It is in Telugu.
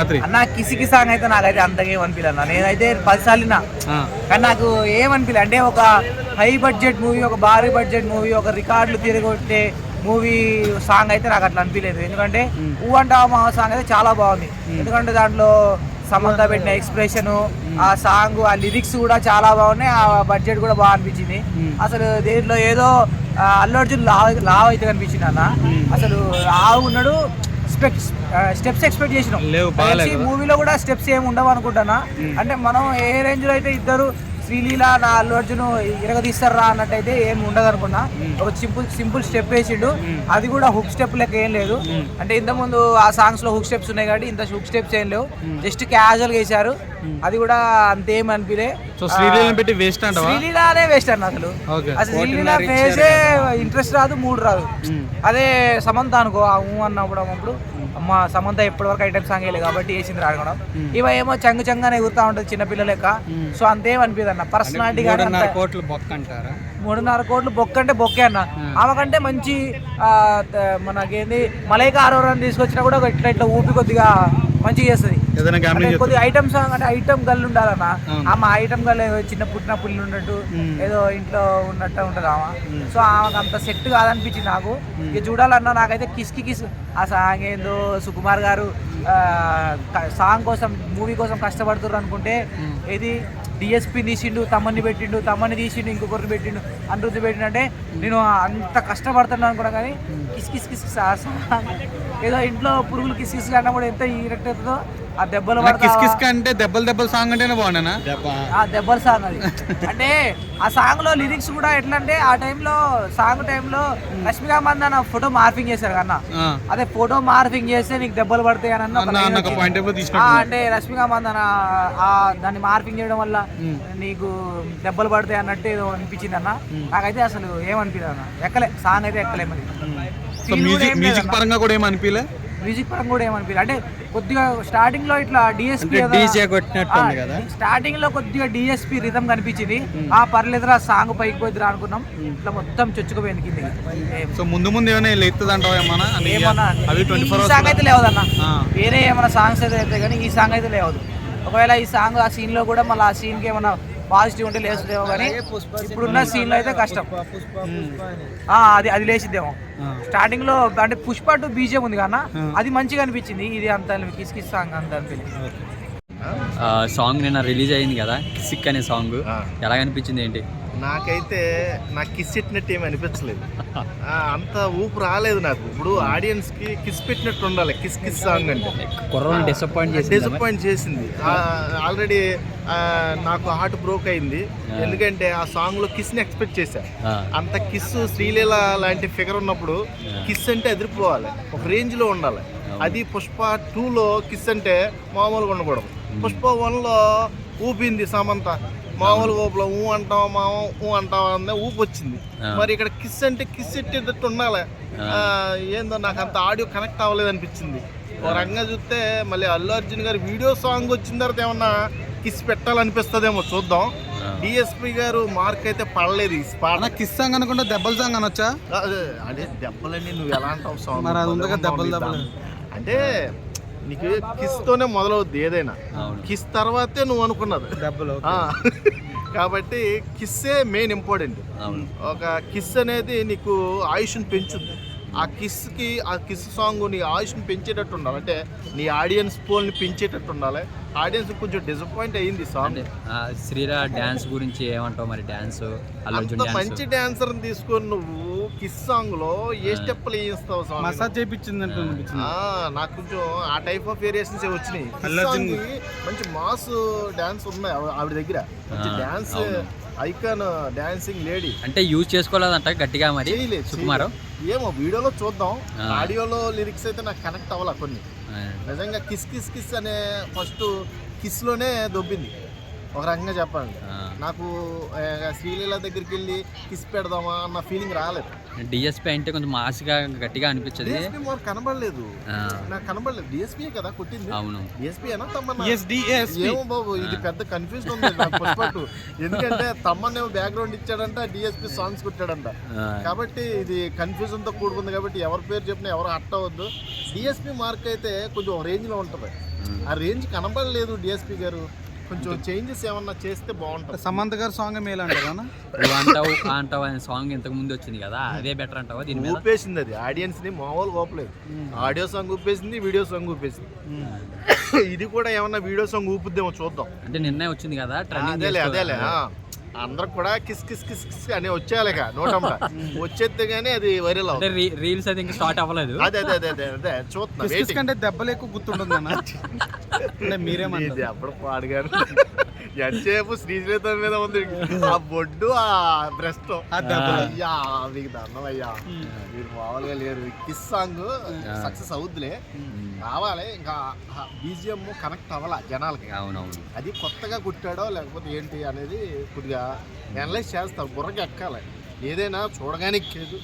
రాత్రి అన్న కిసికి సాంగ్ అయితే నాకైతే అంతగా ఏమనిపించదు అన్న. నేనైతే 10 సార్లు విన్నా కానీ నాకు ఏమనిపించలేదు. అంటే ఒక హై బడ్జెట్ మూవీ, ఒక భారీ బడ్జెట్ మూవీ, ఒక రికార్డులు తిరగొట్టే మూవీ సాంగ్ అయితే నాకు అట్లా అనిపించలేదు. ఎందుకంటే ఊ అంటావా మా సాంగ్ అయితే చాలా బాగుంది. ఎందుకంటే దాంట్లో సమంత పెట్టిన ఎక్స్ప్రెషన్, ఆ సాంగ్, ఆ లిరిక్స్ కూడా చాలా బాగున్నాయి. ఆ బడ్జెట్ కూడా బాగా అనిపించింది. అసలు దీంట్లో ఏదో అల్లు అర్జున్ లావ్ అయితే కనిపించింది అన్న. అసలు లావు ఉన్నాడు, స్టెప్స్ ఎక్స్పెక్ట్ చేసినాం. మూవీలో కూడా స్టెప్స్ ఏమి ఉండవు అనుకుంటానా. అంటే మనం ఏ రేంజ్ లో అయితే ఇద్దరు శ్రీలీల నా అల్లు అర్జున్ ఇరగదీస్తారా అన్నట్టయితే ఏమి ఉండదు అనుకున్నా. ఒక సింపుల్ స్టెప్ వేసిండు, అది కూడా హుక్ స్టెప్ లెక్క ఏం లేదు. అంటే ఇంతకుముందు ఆ సాంగ్స్ లో హుక్ స్టెప్స్ ఉన్నాయి కాబట్టి ఇంత హుక్ స్టెప్స్ ఏం లేవు, జస్ట్ క్యాజువల్ గా వేసారు. అది కూడా అంతేం అనిపిలే. శ్రీలీలనే వేస్ట్ అన్న. అసలు శ్రీలీల ఫేసే ఇంట్రెస్ట్ రాదు, మూడు రాదు. అదే సమంత అనుకో అన్నప్పుడు అమ్మ సమంత ఎప్పటివరకు ఐటమ్ సాంగ్ వేయలేదు కాబట్టి వేసింది రావడం. ఇవ ఏమో చంగుచంగానే ఎగురుతా ఉంటుంది చిన్నపిల్ల లెక్క. సో అంతేం అనిపిదు అన్న. పర్సనాలిటీ 3.5 కోట్లు బొక్క అంటారా? 3.5 కోట్లు బొక్క అంటే బొక్కే అన్న. ఆమెకంటే మంచి మనకేంది మలైకా ఆరోరాన్ని తీసుకొచ్చినా కూడా ఇట్లా ఊపి కొద్దిగా మంచిగా చేస్తుంది. కొద్దిగా ఐటమ్ సాంగ్ అంటే ఐటమ్ గల్ ఉండాలన్న. ఆమె ఐటమ్ గల్ చిన్న పుట్టిన పుల్లి ఉన్నట్టు ఏదో ఇంట్లో ఉన్నట్టు ఉంటుంది ఆమె. సో ఆమెకు అంత సెట్ కాదనిపించింది నాకు. ఇక చూడాలన్నా నాకైతే కిస్ ఆ సాంగ్ ఏందో సుకుమార్ గారు సాంగ్ కోసం మూవీ కోసం కష్టపడుతున్నారు అనుకుంటే ఏది డిఎస్పీ తీసిండు, తమ్మని పెట్టిండు, తమ్మని తీసిండు, ఇంకొకరిని పెట్టిండు, అనిరుద్ధి పెట్టిండంటే నేను అంత కష్టపడుతున్నాను అనుకున్నా. కానీ కిస్ ఏదో ఇంట్లో పురుగులు కిస్ కన్నా కూడా ఎంత ఈరెక్ట్ అవుతుందో ఆ దెబ్బలు అంటే దెబ్బల సాంగ్ అంటేనే బాగున్నా ఆ దెబ్బల సాంగ్ అది. అంటే ఆ సాంగ్ లో లిరిక్స్ కూడా ఎట్లా అంటే ఆ టైంలో సాంగ్ టైంలో రష్మిక మందన ఫోటో మార్ఫింగ్ చేశారు కన్నా. అదే ఫోటో మార్ఫింగ్ చేస్తే నీకు దెబ్బలు పడతాయి అని అంటే రష్మిక మందన దాన్ని మార్ఫింగ్ చేయడం వల్ల నీకు దెబ్బలు పడతాయి అన్నట్టు ఏదో అనిపించింది అన్న. నాకైతే అసలు ఏమనిపించదు అన్న. ఎక్కలే సాంగ్ అయితే ఎక్కలే. మరి మ్యూజిక్ పరంగా కూడా ఏమనిపించలే. మ్యూజిక్ పరంగా కూడా ఏమనిపించలేదు. అంటే కొద్దిగా స్టార్టింగ్ లో ఇట్లా డిఎస్పీ స్టార్టింగ్ లో కొద్దిగా డిఎస్పీ రిథం కనిపించింది. పర్లేదురా సాంగ్ పైకి పోయిద్దిరా అనుకున్నాం. ఇట్లా మొత్తం చొచ్చుకుపోయింది కిందకి. సో ముందు ఏమైనా లేస్తుందంటావా? ఏమన్నా ఈ సాంగ్ అయితే లేవదన్న. వేరే ఏమైనా సాంగ్స్ అయితే కానీ ఈ సాంగ్ అయితే లేవదు. ఒకవేళ ఈ సాంగ్ ఆ సీన్ లో కూడా మళ్ళీ ఆ సీన్ కి ఏమన్నా పాజిటివ్ ఉంటే లేస్తుందేమో కానీ ఇప్పుడున్న సీన్ లో అయితే కష్టం. అది లేచిద్దేమో. స్టార్టింగ్ లో అంటే పుష్ప 2 బీజిఎం ఉంది కన్నా అది మంచిగా అనిపించింది. ఇది అంత కిస్ సాంగ్ అంత అనిపించింది. సాంగ్ నిన్న రిలీజ్ అయింది కదా, కిసిక్ అనే సాంగ్ ఎలా అనిపించింది ఏంటి? నాకైతే నాకు కిస్ పెట్టినట్టు ఏమి అనిపించలేదు. అంత ఊపు రాలేదు నాకు. ఇప్పుడు ఆడియన్స్ కి కిస్ పెట్టినట్టు ఉండాలి. కిస్ సాంగ్ అంటే డిసప్పాయింట్ చేసింది. ఆల్రెడీ నాకు హార్ట్ బ్రోక్ అయింది. ఎందుకంటే ఆ సాంగ్ లో కిస్ ని ఎక్స్పెక్ట్ చేశా. అంత కిస్ శ్రీలీల లాంటి ఫిగర్ ఉన్నప్పుడు కిస్ అంటే ఎదిరిపోవాలి, ఒక రేంజ్ లో ఉండాలి. అది పుష్ప 2లో కిస్ అంటే మామూలుగా ఉండకూడదు. పుష్ప 1లో ఊపింది సమంత, మామూలు ఊపులో అంటావా అనే ఊపు వచ్చింది. మరి ఇక్కడ కిస్ అంటే కిస్ ఎట్టేటట్టు ఉండాలి. ఏందో నాకు అంత ఆడియో కనెక్ట్ అవ్వలేదు అనిపించింది. ఒక రకంగా చూస్తే మళ్ళీ అల్లు అర్జున్ గారి వీడియో సాంగ్ వచ్చిన తర్వాత ఏమన్నా కిస్ పెట్టాలనిపిస్తుందేమో చూద్దాం. డిఎస్పీ గారు మార్క్ అయితే పడలేదు. కిస్ సాంగ్ అనుకుంటే దెబ్బల సాంగ్ అనొచ్చా? అదే దెబ్బలని నువ్వు ఎలా అంటావు సాంగ్ అంటే నీకు కిస్ తోనే మొదలవుద్ది ఏదైనా. కిస్ తర్వాతే నువ్వు అనుకున్నది దెబ్బలు. కాబట్టి కిస్సే మెయిన్ ఇంపార్టెంట్. ఒక కిస్ అనేది నీకు ఆయుష్ని పెంచుద్ది. ఆ కిస్ సాంగ్ నీ ఆయుష్ని పెంచేటట్టు ఉండాలి. అంటే నీ ఆడియన్స్ పోల్ని పెంచేటట్టు ఉండాలి. ఆడియన్స్ కొంచెం డిసప్పాయింట్ అయ్యింది సాంగ్. శ్రీరా డాన్స్ గురించి ఏమంటావు మరి? డాన్స్ అంత మంచి డాన్సర్ తీసుకొని నువ్వు కిస్ సాంగ్ లో ఏ స్టెప్లు వేయిస్తావు? మసాజ్ చేయించింది. నాకు కొంచెం ఆ టైప్ ఆఫ్ వేరియేషన్స్ వచ్చినాయి. మంచి మాస్ డాన్స్ ఉన్నాయి ఆవిడ దగ్గర. మంచి డాన్స్ ఐకాన్, డాన్సింగ్ లేడీ. అంటే యూజ్ చేసుకోలేదంట గట్టిగా మరి సుకుమార్. ఏమో వీడియోలో చూద్దాం. ఆడియోలో లిరిక్స్ అయితే నాకు కనెక్ట్ అవ్వాల కొన్ని. నిజంగా కిస్ అనే ఫస్ట్ కిస్ లోనే దొబ్బింది ఒక రకంగా చెప్పండి. నాకు శ్రీలీల దగ్గరికి వెళ్ళి కిస్ పెడదామా అన్న ఫీలింగ్ రాలేదు. డిఎస్పీ అంటే కొంచెం మాస్గా గట్టిగా అనిపించదు. కనబడలేదు, నాకు కనబడలేదు. డిఎస్పీ కదా కొట్టింది. అవును, డిఎస్పీ అయినా తమ్మన్నా ఏమో బాబు, ఇది పెద్ద కన్ఫ్యూజ్ ఉంది పుష్పట్టు. ఎందుకంటే తమ్మన్నేమో బ్యాక్గ్రౌండ్ ఇచ్చాడంట, డిఎస్పీ సాంగ్స్ కొట్టాడంట. కాబట్టి ఇది కన్ఫ్యూజన్ తో కూడుకుంది. కాబట్టి ఎవరి పేరు చెప్పినా ఎవరు హట్ అవ్వద్దు. డిఎస్పీ మార్క్ అయితే కొంచెం రేంజ్ లో ఉంటుంది. ఆ రేంజ్ కనబడలేదు డిఎస్పి గారు. కొంచెం చేంజెస్ ఏమన్నా చేస్తే బాగుంటుంది. సమంత గారి సాంగ్ మేలు అంటారా? నువ్వు అంటావు అనే సాంగ్ ఇంతకు ముందు వచ్చింది కదా, అదే బెటర్ అంటావా? దీని మీద ఊపేసింది అది ఆడియన్స్ ని, మామూలుగా ఊపలేదు. ఆడియో సాంగ్ ఊపేసింది, వీడియో సాంగ్ ఊపేసింది. ఇది కూడా ఏమన్నా వీడియో సాంగ్ ఊపుద్దేమో చూద్దాం. అంటే నిన్నే వచ్చింది కదా ట్రెండింగ్. అదేలే అందరు కూడా కిస్ కిస్ కిస్ కిస్ అని వచ్చేయాలి నోటంట వచ్చేస్తే గానీ అది వైరల్ అంటే అవుతుంది. రీల్స్ అయితే ఇంకా స్టార్ట్ అవ్వలేదు. అదే చూస్తున్నా. కిస్ కంటే దెబ్బలు ఎక్కువ గుర్తుంటుందన్న. అంటే మీరేమంటారు? అప్పుడు పాడుగారు ఎంతసేపు శ్రీశ్రీత మీద ఉంది ఆ బొడ్డు, ఆ బ్రెస్ట్. అయ్యా మీకు దండం అయ్యా, మీరు మామూలుగా లేరు. కిస్ సాంగ్ సక్సెస్ అవుద్దిలే, రావాలి. ఇంకా బీజిఎం కనెక్ట్ అవ్వాల జనాలకి. అవునవును. అది కొత్తగా కుట్టాడో లేకపోతే ఏంటి అనేది కొద్దిగా అనలైజ్ చేస్తారు, బుర్రకి ఎక్కాలి. ఏదైనా చూడగానే ఎక్కేది